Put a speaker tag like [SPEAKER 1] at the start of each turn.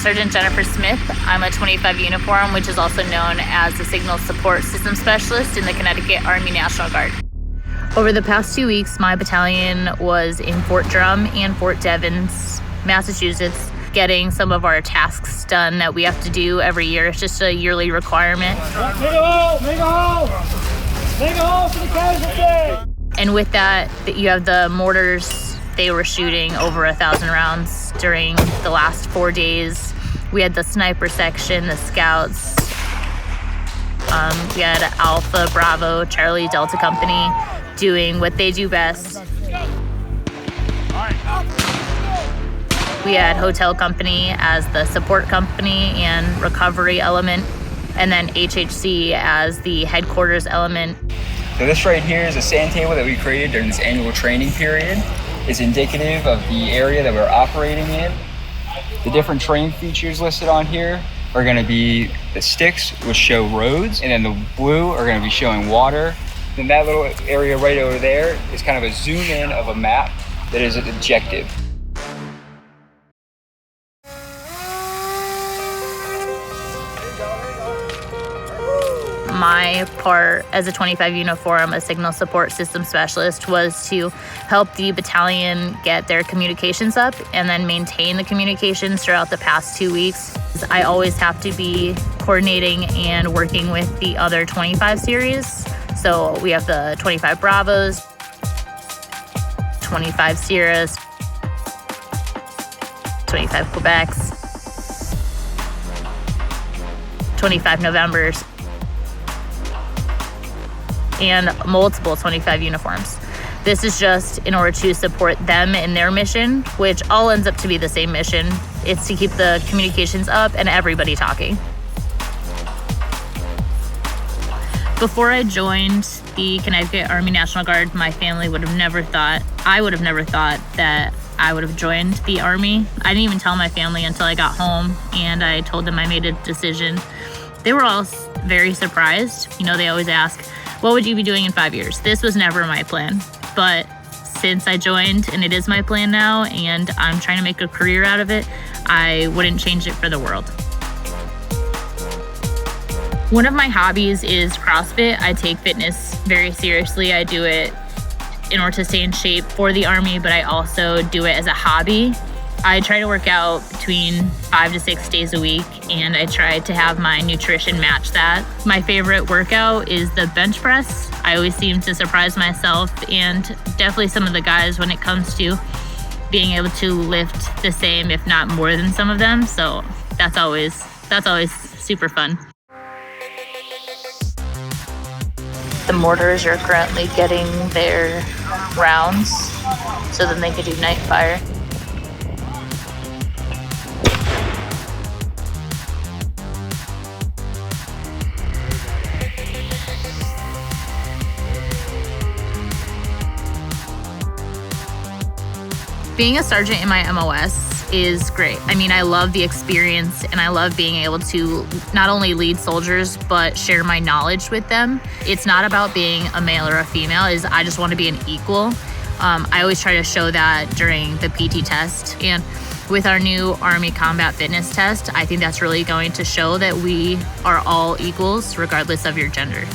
[SPEAKER 1] Sergeant Jennifer Smith. I'm a 25 uniform, which is also known as the Signal Support System Specialist in the Connecticut Army National Guard. Over the past 2 weeks, my battalion was in Fort Drum and Fort Devens, Massachusetts, getting some of our tasks done that we have to do every year. It's just a yearly requirement.
[SPEAKER 2] Make a hole! Make a hole! Make a hole for the casualty!
[SPEAKER 1] And with that, you have the mortars. They were shooting over 1,000 rounds during the last 4 days. We had the sniper section, the scouts. We had Alpha, Bravo, Charlie, Delta Company doing what they do best. We had Hotel Company as the support company and recovery element, and then HHC as the headquarters element.
[SPEAKER 3] So this right here is a sand table that we created during this annual training period. It's indicative of the area that we're operating in. The different terrain features listed on here are going to be the sticks, which show roads, and then the blue are going to be showing water. Then that little area right over there is kind of a zoom in of a map that is an objective.
[SPEAKER 1] My part as a 25 uniform, a signal support system specialist, was to help the battalion get their communications up and then maintain the communications throughout the past 2 weeks. I always have to be coordinating and working with the other 25 series. So we have the 25 Bravos, 25 Sierras, 25 Quebecs, 25 Novembers, and multiple 25 uniforms. This is just in order to support them in their mission, which all ends up to be the same mission. It's to keep the communications up and everybody talking. Before I joined the Connecticut Army National Guard, my family would have never thought that I would have joined the Army. I didn't even tell my family until I got home, and I told them I made a decision. They were all very surprised. You know, they always ask, what would you be doing in 5 years? This was never my plan. But since I joined, and it is my plan now, and I'm trying to make a career out of it, I wouldn't change it for the world. One of my hobbies is CrossFit. I take fitness very seriously. I do it in order to stay in shape for the Army, but I also do it as a hobby. I try to work out between 5 to 6 days a week, and I try to have my nutrition match that. My favorite workout is the bench press. I always seem to surprise myself and definitely some of the guys when it comes to being able to lift the same, if not more than some of them. So that's always super fun. The mortars are currently getting their rounds so then they can do night fire. Being a sergeant in my MOS is great. I mean, I love the experience, and I love being able to not only lead soldiers, but share my knowledge with them. It's not about being a male or a female, I just want to be an equal. I always try to show that during the PT test. And with our new Army Combat Fitness test, I think that's really going to show that we are all equals regardless of your gender.